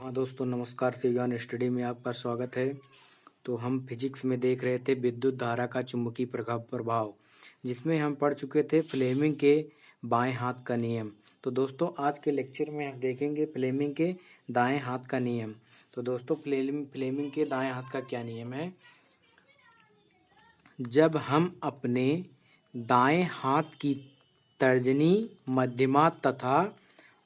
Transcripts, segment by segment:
हाँ दोस्तों, नमस्कार। सिविज्ञान स्टडी में आपका स्वागत है। तो हम फिजिक्स में देख रहे थे विद्युत धारा का चुंबकीय प्रभाव, जिसमें हम पढ़ चुके थे फ्लेमिंग के बाएं हाथ का नियम। तो दोस्तों, आज के लेक्चर में हम देखेंगे फ्लेमिंग के दाएं हाथ का नियम। तो दोस्तों, फ्लेमिंग के दाएं हाथ का क्या नियम है? जब हम अपने दाएं हाथ की तर्जनी, मध्यमा तथा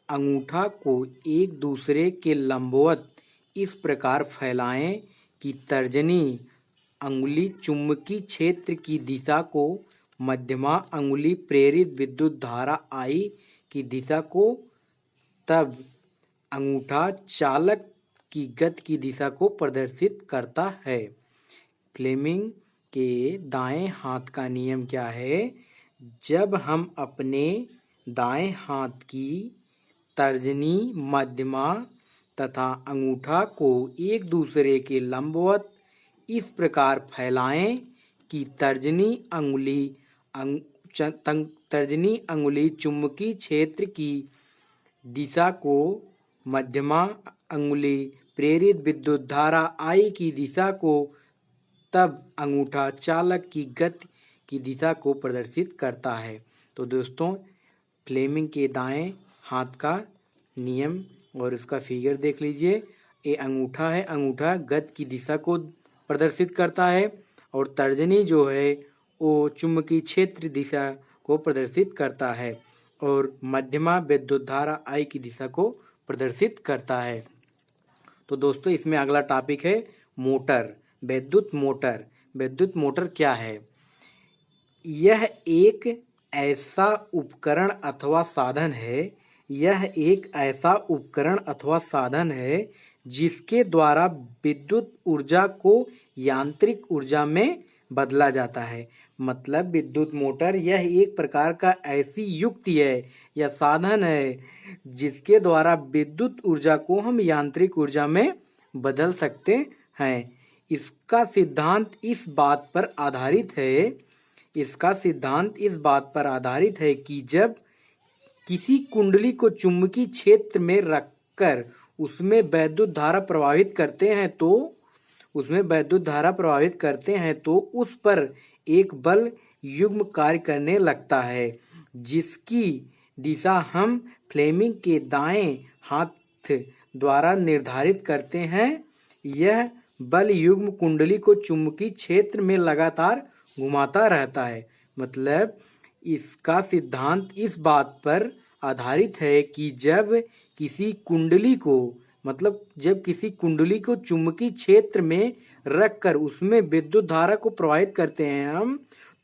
अंगूठा को एक दूसरे के लंबवत इस प्रकार फैलाएं कि तर्जनी अंगुली चुंबकीय क्षेत्र की दिशा को मध्यमा अंगुली प्रेरित विद्युत धारा I की दिशा को, तब अंगूठा चालक की गति की दिशा को प्रदर्शित करता है। फ्लेमिंग के दाएं हाथ का नियम क्या है? जब हम अपने दाएं हाथ की तर्जनी, मध्यमा तथा अंगूठा को एक दूसरे के लंबवत इस प्रकार फैलाएं कि तर्जनी अंगुली चुंबकीय क्षेत्र की दिशा को मध्यमा अंगुली प्रेरित विद्युत धारा I की दिशा को, तब अंगूठा चालक की गति की दिशा को प्रदर्शित करता है। तो दोस्तों, फ्लेमिंग के दाएं हाथ का नियम और इसका फिगर देख लीजिए। ये अंगूठा है, अंगूठा गति की दिशा को प्रदर्शित करता है और तर्जनी जो है वो चुंबकीय क्षेत्र दिशा को प्रदर्शित करता है और मध्यमा विद्युत धारा I की दिशा को प्रदर्शित करता है। तो दोस्तों, इसमें अगला टॉपिक है मोटर, विद्युत मोटर। विद्युत मोटर क्या है? यह एक ऐसा उपकरण अथवा साधन है, जिसके द्वारा विद्युत ऊर्जा को यांत्रिक ऊर्जा में बदला जाता है। मतलब विद्युत मोटर यह एक प्रकार का ऐसी युक्ति है या साधन है जिसके द्वारा विद्युत ऊर्जा को हम यांत्रिक ऊर्जा में बदल सकते हैं। इसका सिद्धांत इस बात पर आधारित है कि जब किसी कुंडली को चुंबकीय क्षेत्र में रखकर उसमें वैद्युत धारा प्रवाहित करते हैं तो उस पर एक बल युग्म कार्य करने लगता है, जिसकी दिशा हम फ्लेमिंग के दाएं हाथ द्वारा निर्धारित करते हैं। यह बल युग्म कुंडली को चुंबकीय क्षेत्र में लगातार घुमाता रहता है। मतलब इसका सिद्धांत इस बात पर आधारित है कि जब किसी कुंडली को चुंबकीय क्षेत्र में रखकर उसमें विद्युत धारा को प्रवाहित करते हैं हम,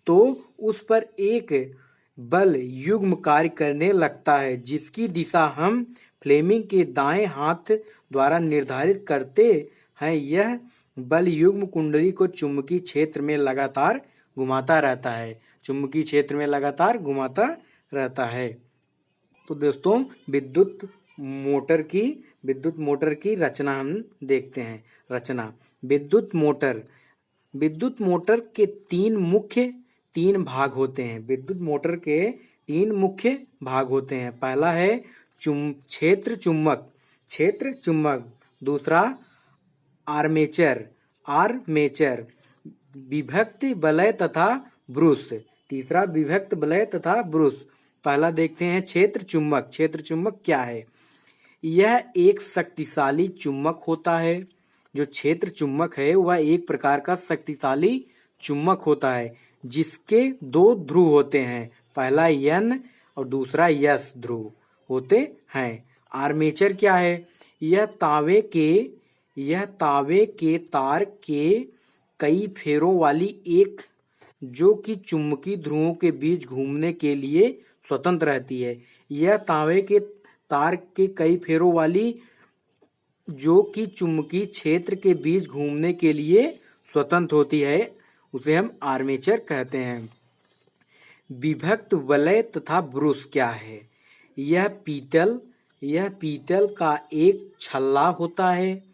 तो उस पर एक बल युग्म कार्य करने लगता है, जिसकी दिशा हम फ्लेमिंग के दाएं हाथ द्वारा निर्धारित करते हैं। यह बल युग्म कुंडली को चुंबकीय क्षेत्र में लगातार घुमाता रहता है। तो दोस्तों, विद्युत मोटर की रचना हम देखते हैं। विद्युत मोटर के तीन भाग होते हैं। विद्युत मोटर के तीन मुख्य भाग होते हैं। पहला है क्षेत्र चुंबक, दूसरा आर्मेचर, विभक्त वलय तथा ब्रूस, तीसरा विभक्त वलय तथा ब्रूस। पहला देखते हैं क्षेत्र चुंबक क्या है? यह एक शक्तिशाली चुंबक होता है। जो क्षेत्र चुंबक है वह एक प्रकार का शक्तिशाली चुंबक होता है, जिसके दो ध्रुव होते हैं, पहला N और दूसरा S ध्रुव होते हैं। आर्मेचर क्या है? यह तांबे के तार के कई फेरों वाली एक, जो कि चुंबकीय ध्रुवों के बीच घूमने के लिए स्वतंत्र रहती है। यह तांबे के तार के कई फेरों वाली, जो कि चुंबकीय क्षेत्र के बीच घूमने के लिए स्वतंत्र होती है, उसे हम आर्मेचर कहते हैं। विभक्त वलय तथा ब्रूस क्या है? यह पीतल का एक छल्ला होता है।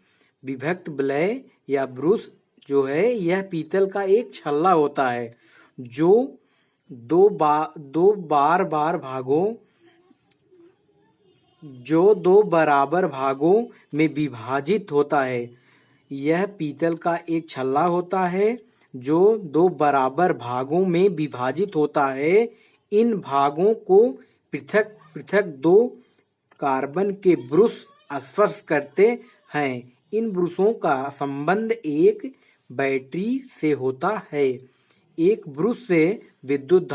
विभक्त वलय या ब्रूस जो है, यह पीतल का एक छल्ला होता है, जो दो बार भागों जो दो बराबर भागों में विभाजित होता है। यह पीतल का एक छल्ला होता है जो दो बराबर भागों में विभाजित होता है। इन भागों को पृथक पृथक दो कार्बन के ब्रुश स्पर्श करते हैं। इन ब्रुशों का संबंध एक बैटरी से होता है। एक ब्रुश से विद्युत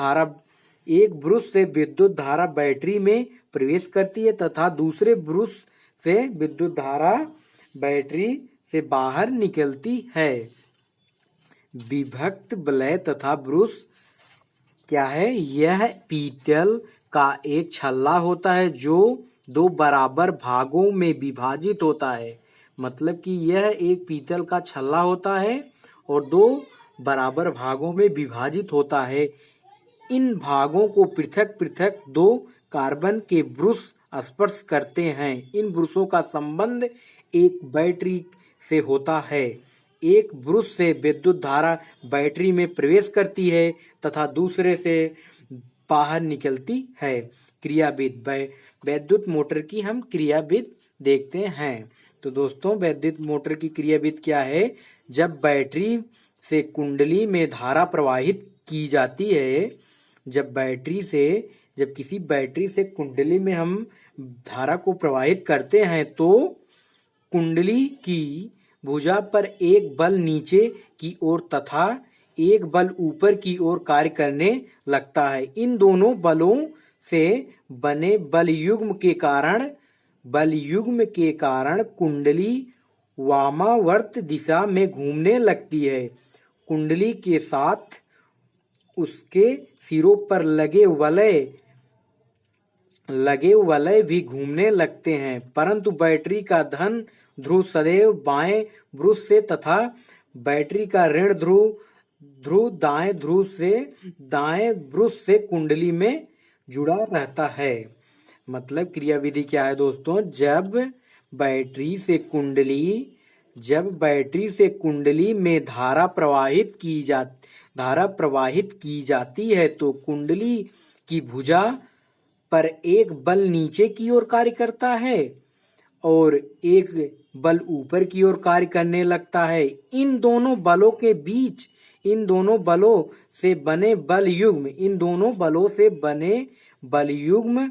धारा बैटरी में प्रवेश करती है तथा दूसरे ब्रुश से विद्युत धारा बैटरी से बाहर निकलती है। विभक्त वलय तथा ब्रुश क्या है? यह पीतल का एक छल्ला होता है जो दो बराबर भागों में विभाजित होता है। मतलब कि यह एक पीतल का छल्ला होता है और दो बराबर भागों में विभाजित होता है। इन भागों को पृथक पृथक दो कार्बन के ब्रुश स्पर्श करते हैं। इन ब्रुशों का संबंध एक बैटरी से होता है। एक ब्रुश से विद्युत धारा बैटरी में प्रवेश करती है तथा दूसरे से बाहर निकलती है। क्रियाविधि वैद्युत मोटर की हम क्रियाविधि देखते हैं। तो दोस्तों, वैद्युत मोटर की क्रियाविधि क्या है? जब बैटरी से कुंडली में धारा प्रवाहित की जाती है, जब किसी बैटरी से कुंडली में हम धारा को प्रवाहित करते हैं तो कुंडली की भुजा पर एक बल नीचे की ओर तथा एक बल ऊपर की ओर कार्य करने लगता है। इन दोनों बलों से बने बलयुग्म के कारण कुंडली वामावर्त दिशा में घूमने लगती है। कुंडली के साथ उसके सिरों पर लगे वलय भी घूमने लगते हैं, परंतु बैटरी का धन ध्रुव सदैव बाएं ब्रुश से तथा बैटरी का ऋण ध्रुव दाएं ब्रुश से कुंडली में जुड़ा रहता है। मतलब क्रियाविधि क्या है दोस्तों? जब बैटरी से कुंडली में धारा प्रवाहित की जाती है तो कुंडली की भुजा पर एक बल नीचे की ओर कार्य करता है और एक बल ऊपर की ओर कार्य करने लगता है। इन दोनों बलों से बने बलयुग्म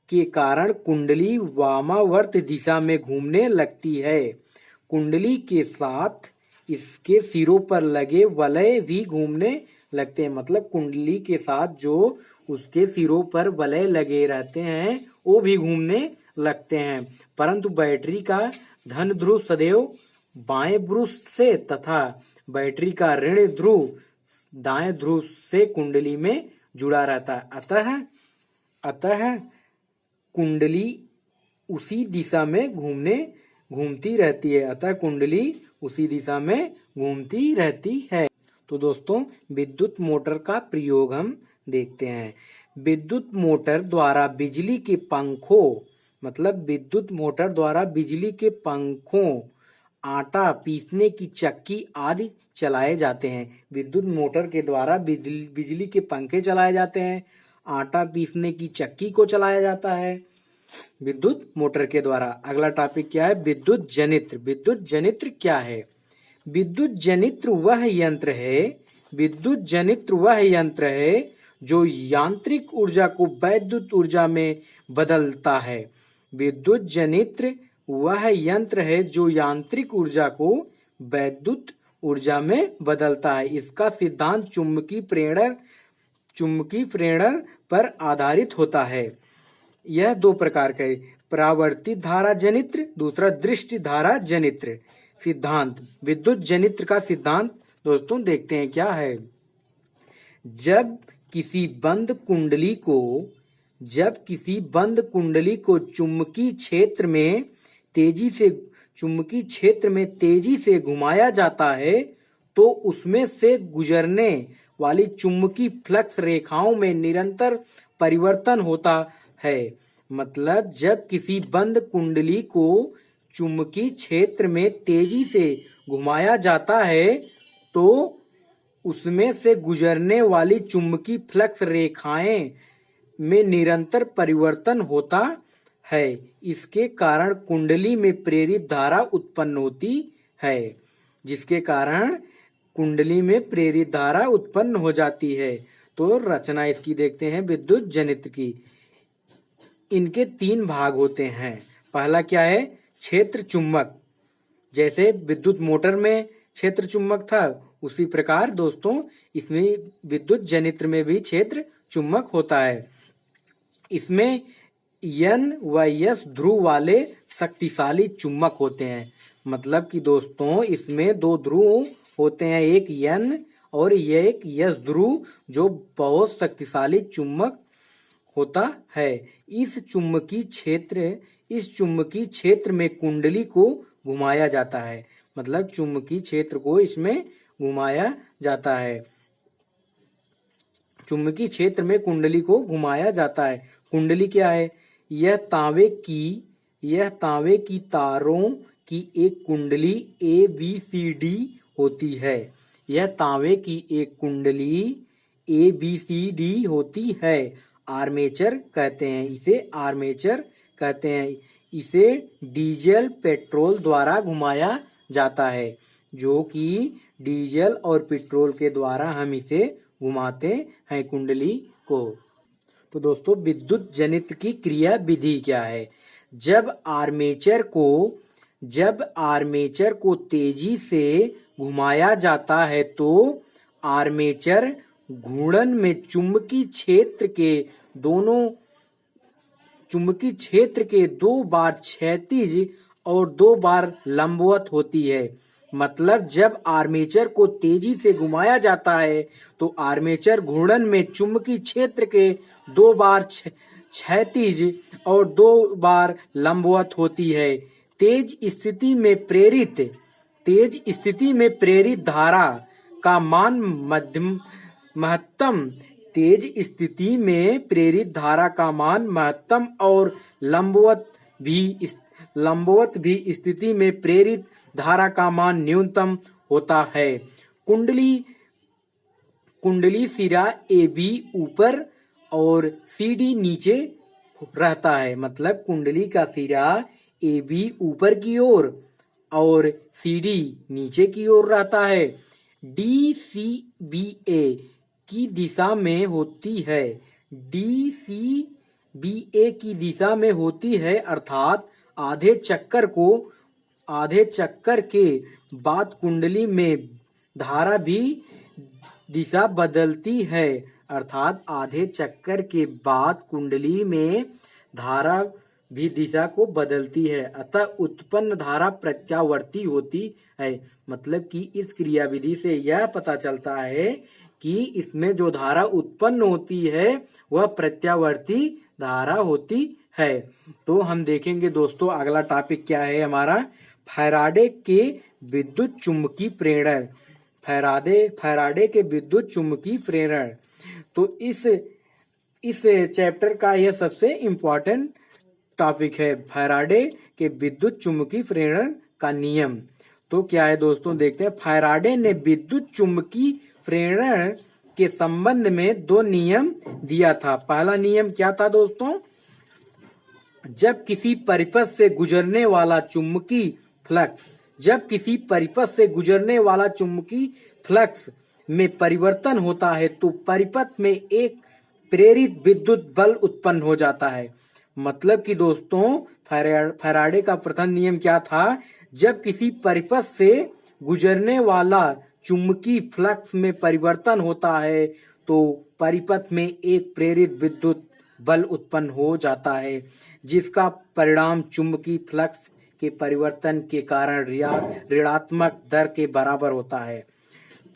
के कारण कुंडली वामावर्त दिशा में घूमने लगती है। कुंडली के साथ इसके सिरों पर लगे वलय भी घूमने लगते हैं। मतलब कुंडली के साथ जो उसके सिरों पर वलय लगे रहते हैं वो भी घूमने लगते हैं, परंतु बैटरी का धन ध्रुव सदैव बाएं ब्रुश से तथा बैटरी का ऋण ध्रुव दाएं ध्रुव से कुंडली में जुड़ा रहता है। अतः कुंडली उसी दिशा में घूमती रहती है। तो दोस्तों, विद्युत मोटर का प्रयोग हम देखते हैं। विद्युत मोटर द्वारा बिजली के पंखों, आटा पीसने की चक्की आदि चलाए जाते हैं। विद्युत मोटर के द्वारा बिजली के पंखे चलाए जाते हैं, आटा पीसने की चक्की को चलाया जाता है विद्युत मोटर के द्वारा। अगला टॉपिक क्या है? विद्युत जनित्र। विद्युत जनित्र क्या है? विद्युत जनित्र वह यंत्र है जो यांत्रिक ऊर्जा को वैद्युत ऊर्जा में बदलता है। विद्युत जनित्र वह यंत्र है जो यांत्रिक ऊर्जा को वैद्युत ऊर्जा में बदलता है। इसका सिद्धांत चुंबकीय प्रेरण पर आधारित होता है। यह दो प्रकार का है, परावर्तित धारा जनित्र, दूसरा दृष्टि धारा जनित्र। सिद्धांत विद्युत जनित्र का सिद्धांत दोस्तों देखते हैं क्या है। जब किसी बंद कुंडली को चुंबकीय क्षेत्र में तेजी से घुमाया जाता है तो उसमें से गुजरने वाली चुंबकीय फ्लक्स रेखाओं में निरंतर परिवर्तन होता है। मतलब जब किसी बंद कुंडली को चुंबकीय क्षेत्र में तेजी से घुमाया जाता है तो उसमें से गुजरने वाली चुंबकीय फ्लक्स रेखाएं में निरंतर परिवर्तन होता है। इसके कारण कुंडली में प्रेरित धारा उत्पन्न होती है, जिसके कारण कुंडली में प्रेरित धारा उत्पन्न हो जाती है। तो रचना इसकी देखते हैं विद्युत जनित्र की। इनके 3 भाग होते हैं। पहला क्या है? क्षेत्र चुंबक। जैसे विद्युत मोटर में क्षेत्र चुंबक था, उसी प्रकार दोस्तों इसमें विद्युत जनित्र में भी क्षेत्र चुंबक होता है। इसमें N व S ध्रुव वाले शक्तिशाली चुंबक होते हैं। मतलब कि दोस्तों इसमें 2 ध्रुव होते हैं, एक N और एक S ध्रुव, जो बहुत शक्तिशाली चुंबक होता है। इस चुंबकीय क्षेत्र में कुंडली को घुमाया जाता है। मतलब चुंबकीय क्षेत्र को इसमें घुमाया जाता है। चुंबकीय क्षेत्र में कुंडली को घुमाया जाता है। कुंडली क्या है? यह तांबे की तारों की एक कुंडली ABCD होती है। यह तांबे की एक कुंडली ABCD होती है। आर्मेचर कहते हैं इसे, आर्मेचर कहते हैं इसे। डीजल पेट्रोल द्वारा घुमाया जाता है, जो कि डीजल और पेट्रोल के द्वारा हम इसे घुमाते हैं कुंडली को। तो दोस्तों विद्युत जनित्र की क्रिया विधि क्या है? जब आर्मेचर को तेजी से घुमाया जाता है तो आर्मेचर घूर्णन में चुंबकीय क्षेत्र के 2 बार क्षैतिज और 2 बार लंबवत होती है। मतलब जब आर्मेचर को तेजी से घुमाया जाता है तो आर्मेचर घूर्णन में चुंबकीय क्षेत्र के 2 बार क्षैतिज और 2 बार लंबवत होती है। तेज स्थिति में प्रेरित धारा का मान महत्तम और लंबवत भी स्थिति में प्रेरित धारा का मान न्यूनतम होता है। कुंडली सिरा AB ऊपर और CD नीचे रहता है। मतलब कुंडली का सिरा AB ऊपर की ओर और CD नीचे की ओर रहता है। DCBA की दिशा में होती है, अर्थात आधे चक्कर के बाद कुंडली में धारा भी दिशा बदलती है। अर्थात आधे चक्कर के बाद कुंडली में धारा भी दिशा को बदलती है, अतः उत्पन्न धारा प्रत्यावर्ती होती है। मतलब कि इस क्रियाविधि से यह पता चलता है कि इसमें जो धारा उत्पन्न होती है वह प्रत्यावर्ती धारा होती है। तो हम देखेंगे दोस्तों अगला टॉपिक क्या है हमारा, फैराडे के विद्युत चुम्बकीय प्रेरण। फैराडे के विद्युत चुम्बकीय प्रेरण। तो इस चैप्टर का यह सबसे इम्पोर्टेंट टॉपिक है, फैराडे के विद्युत चुम्बकीय प्रेरण का नियम। तो क्या है दोस्तों, देखते हैं। फैराडे ने विद्युत चुम्बकीय प्रेरण के संबंध में 2 नियम दिया था। पहला नियम क्या था दोस्तों? जब किसी परिपथ से गुजरने वाला चुम्बकीय फ्लक्स में परिवर्तन होता है तो परिपथ में एक प्रेरित विद्युत बल उत्पन्न हो जाता है। मतलब कि दोस्तों फैराडे का प्रथम नियम क्या था? जब किसी परिपथ से गुजरने वाला चुम्बकीय फ्लक्स में परिवर्तन होता है तो परिपथ में एक प्रेरित विद्युत बल उत्पन्न हो जाता है, जिसका परिणाम चुम्बकीय फ्लक्स के परिवर्तन के कारण ऋणात्मक दर के बराबर होता है।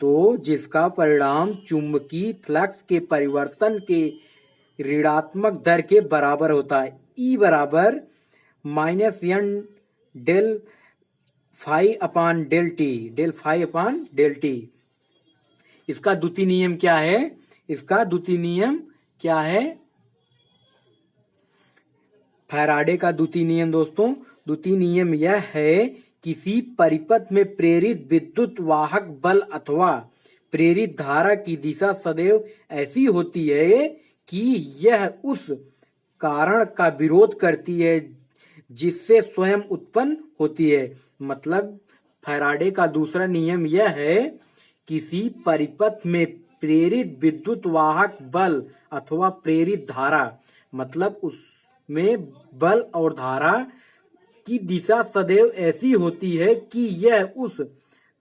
तो जिसका परिणाम चुम्बकीय फ्लक्स के परिवर्तन के ऋणात्मक दर के बराबर होता है। E बराबर -n डेल फाई अपान डेल टी। इसका द्वितीय नियम क्या है? फैराडे का द्वितीय नियम दोस्तों, द्वितीय नियम यह है, किसी परिपथ में प्रेरित विद्युत वाहक बल अथवा प्रेरित धारा की दिशा सदैव ऐसी होती है कि यह उस कारण का विरोध करती है जिससे स्वयं उत्पन्न होती है। मतलब फैराडे का दूसरा नियम यह है, किसी परिपथ में प्रेरित विद्युत वाहक बल अथवा प्रेरित धारा, मतलब उसमें बल और धारा की दिशा सदैव ऐसी होती है कि यह उस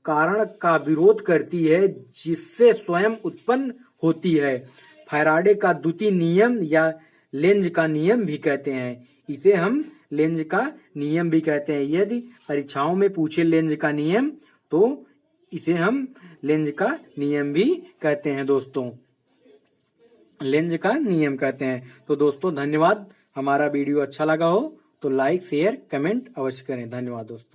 कारण का विरोध करती है जिससे स्वयं उत्पन्न होती है। फैराडे का द्वितीय नियम या लेंज का नियम भी कहते हैं। इसे हम लेंज का नियम भी कहते हैं। यदि परीक्षाओं में पूछे लेंज का नियम तो इसे हम लेंज का नियम भी कहते हैं दोस्तों, लेंज का नियम कहते हैं। तो दोस्तों धन्यवाद। हमारा वीडियो अच्छा लगा हो तो लाइक शेयर कमेंट अवश्य करें। धन्यवाद दोस्तों।